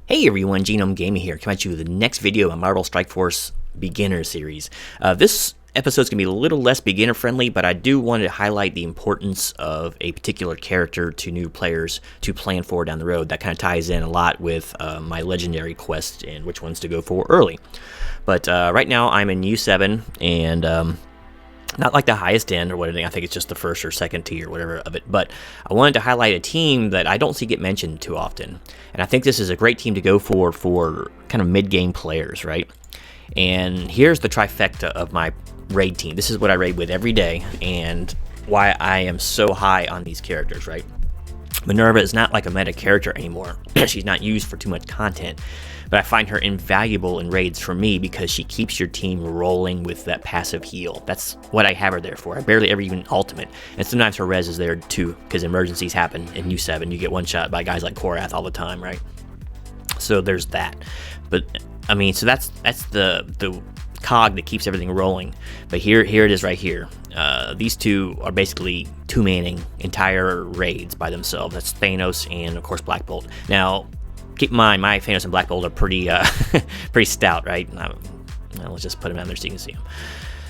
Hey everyone, Genome Gaming here, coming at you with the next video of my Marvel Strike Force Beginner series. This episode is going to be a little less beginner friendly, but I do want to highlight the importance of a particular character to new players to plan for down the road. That kind of ties in a lot with my legendary quest and which ones to go for early. But right now I'm in U7 and not like the highest end or whatever. I think it's just the first or second tier, whatever of it. But I wanted to highlight a team that I don't see get mentioned too often. And I think this is a great team to go for kind of mid-game players, right? And here's the trifecta of my raid team. This is what I raid with every day and why I am so high on these characters, right? Minerva is not like a meta character anymore. She's not used for too much content. But I find her invaluable in raids for me because she keeps your team rolling with that passive heal. That's what I have her there for. I barely ever even ultimate. And sometimes her res is there too, because emergencies happen in U7. You get one shot by guys like Korath all the time, right? So there's that. But I mean, so that's the cog that keeps everything rolling. But here it is right here. These two are basically two-manning entire raids by themselves. That's Thanos and of course Black Bolt. Now, keep in mind, my Thanos and Black Bolt are pretty pretty stout, right? Well, let's just put them down there so you can see them.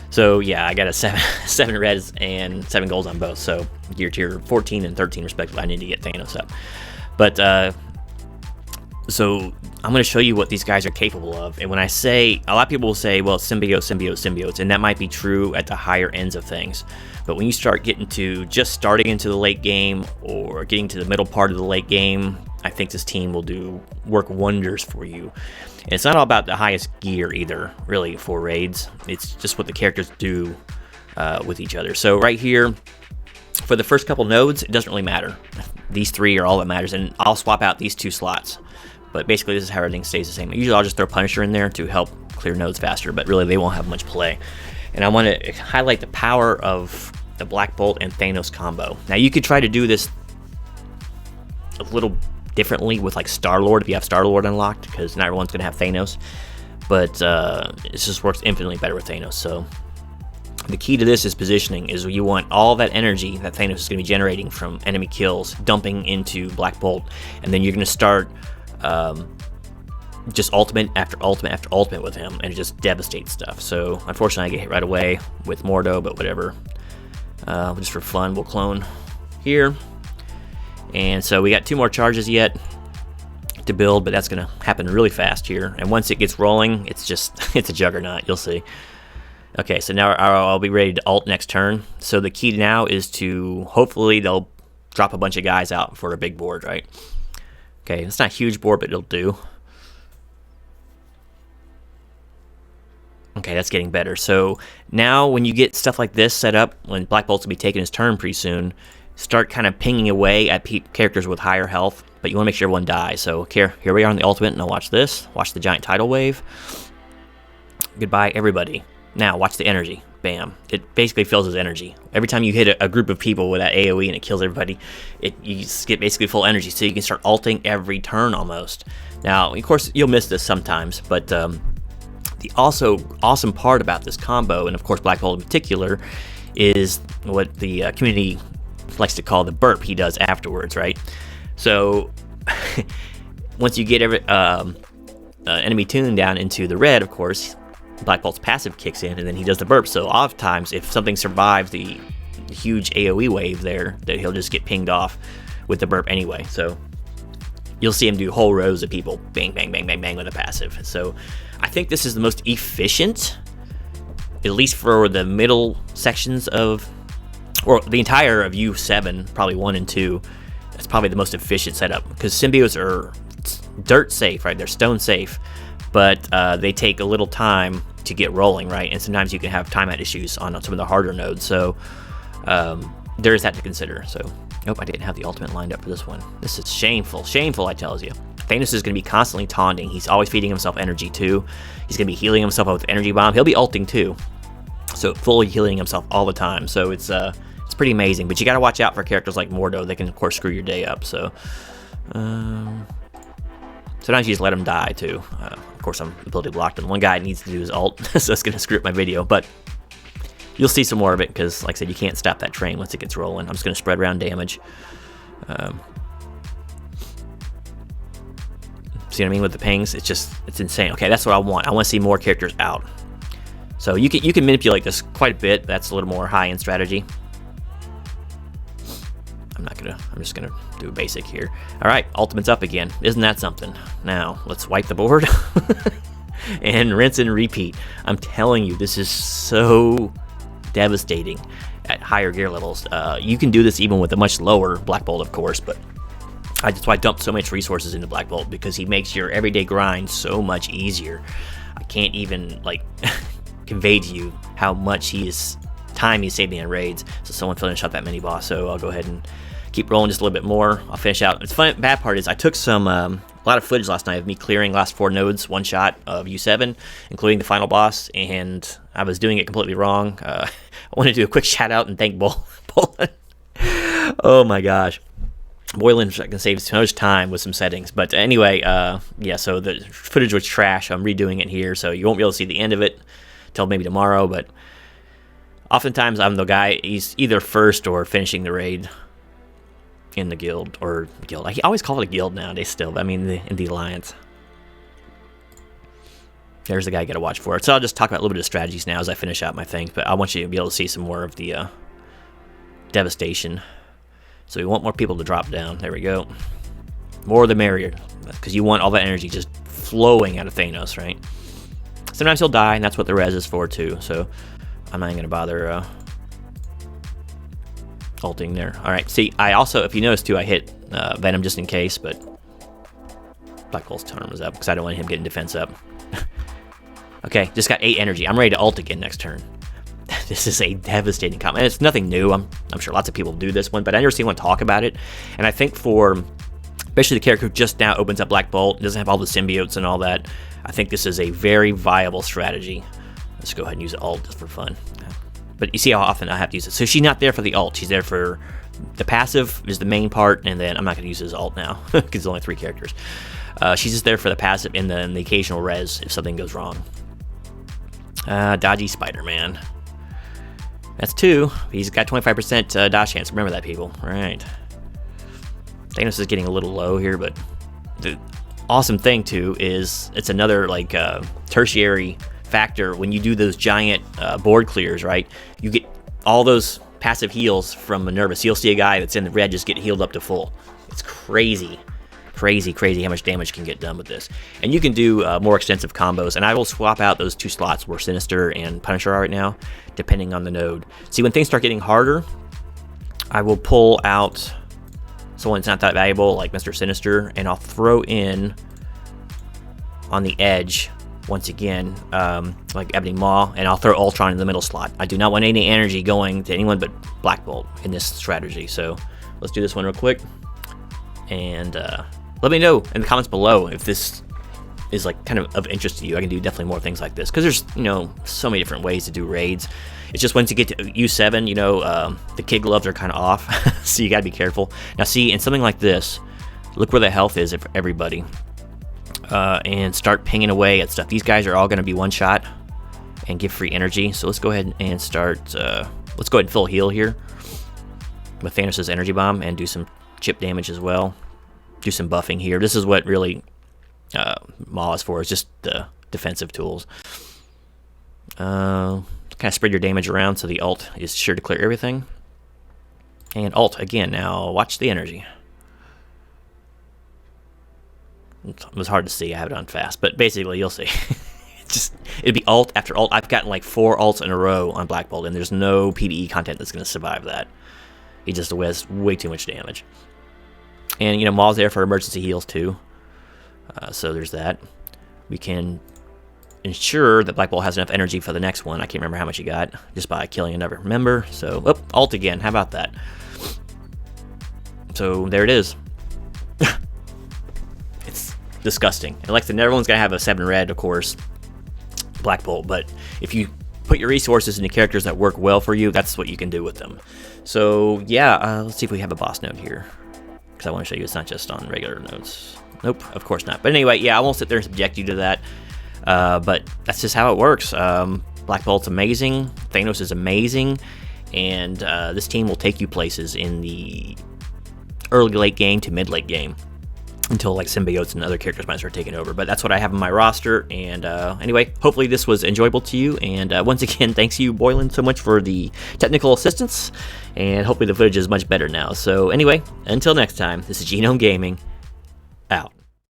So yeah, I got a 7 reds and 7 golds on both. So gear tier 14 and 13 respectively. I need to get Thanos up. But so I'm going to show you what these guys are capable of. And when I say, a lot of people will say, well, symbiotes, and that might be true at the higher ends of things. But when you start getting to just starting into the late game or getting to the middle part of the late game, I think this team will work wonders for you. And it's not all about the highest gear either, really, for raids. It's just what the characters do with each other. So right here, for the first couple nodes, it doesn't really matter. These 3 are all that matters, and I'll swap out these 2 slots. But basically, this is how everything stays the same. Usually, I'll just throw Punisher in there to help clear nodes faster, but really, they won't have much play. And I want to highlight the power of the Black Bolt and Thanos combo. Now, you could try to do this a little differently with like Star-Lord if you have Star-Lord unlocked, because not everyone's going to have Thanos. But it just works infinitely better with Thanos. So the key to this is positioning. Is you want all that energy that Thanos is going to be generating from enemy kills dumping into Black Bolt, and then you're going to start just ultimate after ultimate after ultimate with him, and it just devastates stuff. So unfortunately I get hit right away with Mordo, but whatever. Just for fun, we'll clone here. And so we got 2 more charges yet to build, but that's going to happen really fast here. And once it gets rolling, it's a juggernaut. You'll see. Okay, so now I'll be ready to ult next turn. So the key now is to, hopefully they'll drop a bunch of guys out for a big board, right? Okay, it's not a huge board, but it'll do. Okay, that's getting better. So now when you get stuff like this set up, when Black Bolt's going to be taking his turn pretty soon, start kind of pinging away at characters with higher health, but you want to make sure everyone dies. So here we are on the ultimate. Now watch this. Watch the giant tidal wave. Goodbye, everybody. Now watch the energy. Bam. It basically fills his energy. Every time you hit a group of people with that AoE and it kills everybody, you just get basically full energy, so you can start ulting every turn almost. Now, of course, you'll miss this sometimes, but the also awesome part about this combo, and of course Black Bolt in particular, is what the community likes to call the burp he does afterwards, right? So once you get every enemy tune down into the red, of course, Black Bolt's passive kicks in, and then he does the burp. So oftentimes, if something survives the huge AoE wave there, that he'll just get pinged off with the burp anyway. So you'll see him do whole rows of people, bang, bang, bang, bang, bang with a passive. So I think this is the most efficient, at least for the middle sections of, or the entire of U7, probably 1 and 2. That's probably the most efficient setup, because symbiotes are dirt safe, right? They're stone safe, but they take a little time to get rolling, right? And sometimes you can have timeout issues on some of the harder nodes, so there is that to consider. So, nope, I didn't have the ultimate lined up for this one. This is shameful, I tells you. Thanos is going to be constantly taunting. He's always feeding himself energy too. He's going to be healing himself with energy bomb. He'll be ulting too, so fully healing himself all the time. So it's pretty amazing. But you got to watch out for characters like Mordo. They can of course screw your day up. So sometimes you just let him die too. Of course, I'm ability blocked, and one guy needs to do his ult, so it's going to screw up my video. But you'll see some more of it, because like I said, you can't stop that train once it gets rolling. I'm just going to spread around damage. See what I mean with the pings? It's insane. Okay, that's what I want. I want to see more characters out. So you can manipulate this quite a bit. That's a little more high-end strategy. I'm just gonna do a basic here. All right, ultimate's up again. Isn't that something? Now let's wipe the board and rinse and repeat. I'm telling you, this is so devastating at higher gear levels. You can do this even with a much lower Black Bolt, of course, but that's why I dumped so much resources into Black Bolt, because he makes your everyday grind so much easier. I can't even like convey to you how much time he's saving in raids. So someone finish out that mini boss. So I'll go ahead and keep rolling just a little bit more. I'll finish out. It's fun. Bad part is I took some a lot of footage last night of me clearing last 4 nodes one shot of U7, including the final boss, and I was doing it completely wrong. I want to do a quick shout out and thank Boylan. Oh my gosh. Boylan can save so much time with some settings. But anyway, yeah, so the footage was trash. I'm redoing it here, so you won't be able to see the end of it till maybe tomorrow. But oftentimes I'm the guy, he's either first or finishing the raid in the guild, or guild. I always call it a guild nowadays still, but I mean in the alliance. There's the guy you gotta watch for. So I'll just talk about a little bit of strategies now as I finish out my thing, but I want you to be able to see some more of the devastation. So we want more people to drop down. There we go. More the merrier, because you want all that energy just flowing out of Thanos, right? Sometimes he'll die, and that's what the res is for too, so I'm not even gonna bother ulting there. Alright, see, I also, if you notice too, I hit Venom just in case, but Black Bolt's turn was up, because I don't want him getting defense up. Okay, just got 8 energy. I'm ready to ult again next turn. This is a devastating combo. And it's nothing new. I'm sure lots of people do this one, but I never see anyone talk about it. And I think for, especially the character who just now opens up Black Bolt, doesn't have all the symbiotes and all that, I think this is a very viable strategy. Let's go ahead and use the ult just for fun. But you see how often I have to use it. So she's not there for the ult. She's there for the passive is the main part, and then I'm not going to use his ult now because there's only 3 characters. She's just there for the passive and then the occasional res if something goes wrong. Dodgy Spider-Man. That's 2. He's got 25% dodge chance. Remember that, people. Right. Thanos is getting a little low here, but the awesome thing too is it's another like tertiary factor when you do those giant board clears, right? You get all those passive heals from Minerva. So you'll see a guy that's in the red just get healed up to full. It's crazy. Crazy how much damage can get done with this. And you can do more extensive combos, and I will swap out those 2 slots where Sinister and Punisher are right now, depending on the node. See, when things start getting harder, I will pull out someone that's not that valuable, like Mr. Sinister, and I'll throw in on the edge, once again, like Ebony Maw, and I'll throw Ultron in the middle slot. I do not want any energy going to anyone but Black Bolt in this strategy, so let's do this one real quick. And let me know in the comments below if this is like kind of interest to you. I can do definitely more things like this, because there's, you know, so many different ways to do raids. It's just once you get to U7, you know, the kid gloves are kind of off, so you got to be careful. Now see, in something like this, look where the health is for everybody, and start pinging away at stuff. These guys are all going to be one shot and give free energy, so let's go ahead and start, let's go ahead and full heal here with Thanos' energy bomb and do some chip damage as well. Do some buffing here. This is what really Maw is for, is just the defensive tools. Kind of spread your damage around so the ult is sure to clear everything. And ult again. Now watch the energy. It was hard to see. I have it on fast, but basically you'll see. It'd be ult after ult. I've gotten like 4 ults in a row on Black Bolt, and there's no PvE content that's going to survive that. He just has way too much damage. And, you know, Maw's there for emergency heals too. So there's that. We can ensure that Black Bolt has enough energy for the next one. I can't remember how much he got, just by killing another member. So, ult again. How about that? So there it is. It's disgusting. And like I said, everyone's going to have a 7 red, of course, Black Bolt. But if you put your resources into characters that work well for you, that's what you can do with them. So yeah, let's see if we have a boss node here, because I want to show you it's not just on regular nodes. Nope, of course not. But anyway, yeah, I won't sit there and subject you to that, but that's just how it works. Black Bolt's amazing, Thanos is amazing, and this team will take you places in the early late game to mid late game. until like symbiotes and other characters might start taking over. But that's what I have in my roster. And anyway, hopefully this was enjoyable to you. And once again, thanks you, Boylan, so much for the technical assistance. And hopefully the footage is much better now. So anyway, until next time, this is Genome Gaming, out.